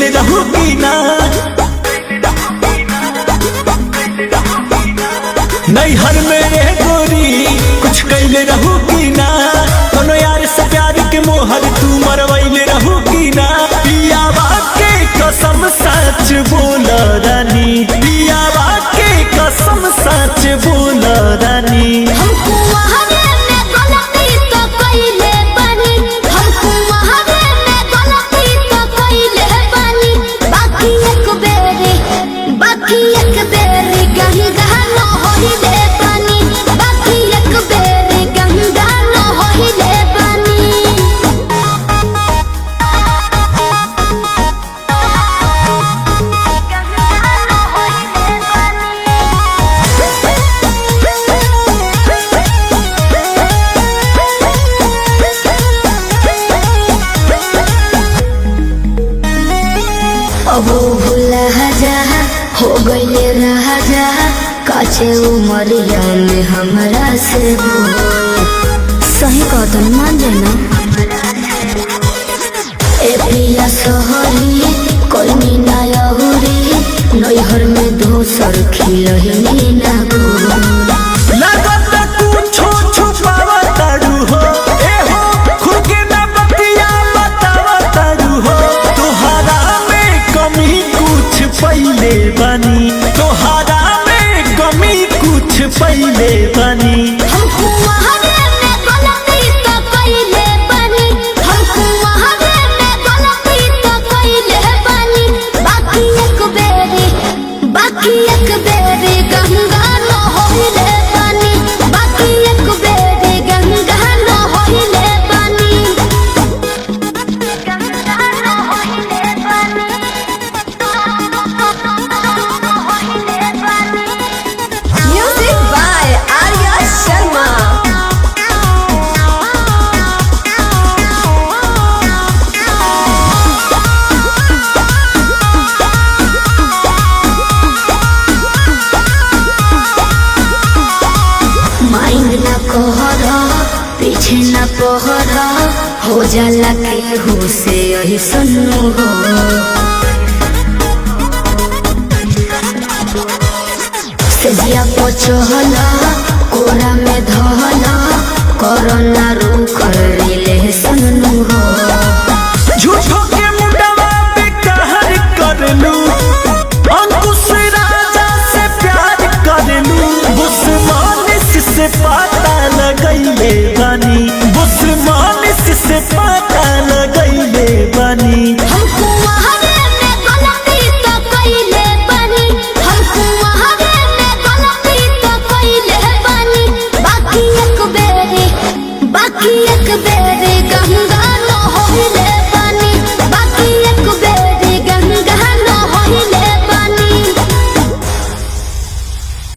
कैले रहू की ना नैहर मेरे गोरी कुछ कैले रहू की ना कोनो यार से प्यार के मोहर तू मरवैले रहू की ना पियावा के कसम सच बोल रानी पियावा के कसम सच बोल रानी हमको वहारे में गलती तो कइले बानी हमको वहारे में गलती तो कइले बानी बाकी एक बेरी गंगा न होइले बानी बाकी एक बेरी गंगा न होइले बानी अब भूला जा हो गइले राजा काचे उमरिया में हमरा से सही कदम मान जाना ए पिया सोहरी कोई ना यहुरी नैहर में दोसर खिलही ना गो लगत कुछो छुपावा तारू हो ए हो खुद के ना बतिया बतावा तारू हो तोहरा में कमी कुछ पहिले बनी तोहरा में कमी कुछ पहिले बनी हमको वहारे में गलती तो कइले बानी हमको वहारे में गलती तो कइले बानी बाकी एक बेरी गंगा न होइले बानी बाकी एक बेरी गंगा न होइले बानी गंगा न होइले बानी होइले बानी Music by Arya Sharma. Mind न कहरा पीछे न पहरा हो जाला के हो से यही सुनो हो सजिया पचहला कोरा में धहला कोरोना रुक रिले सुनो हो झूठो के मुंडवा पे कहर करलू अंकुश राजा से प्यार करलू बुस्मानिस से पता लगैले बानी बुस्मानिस से पता लगैले बानी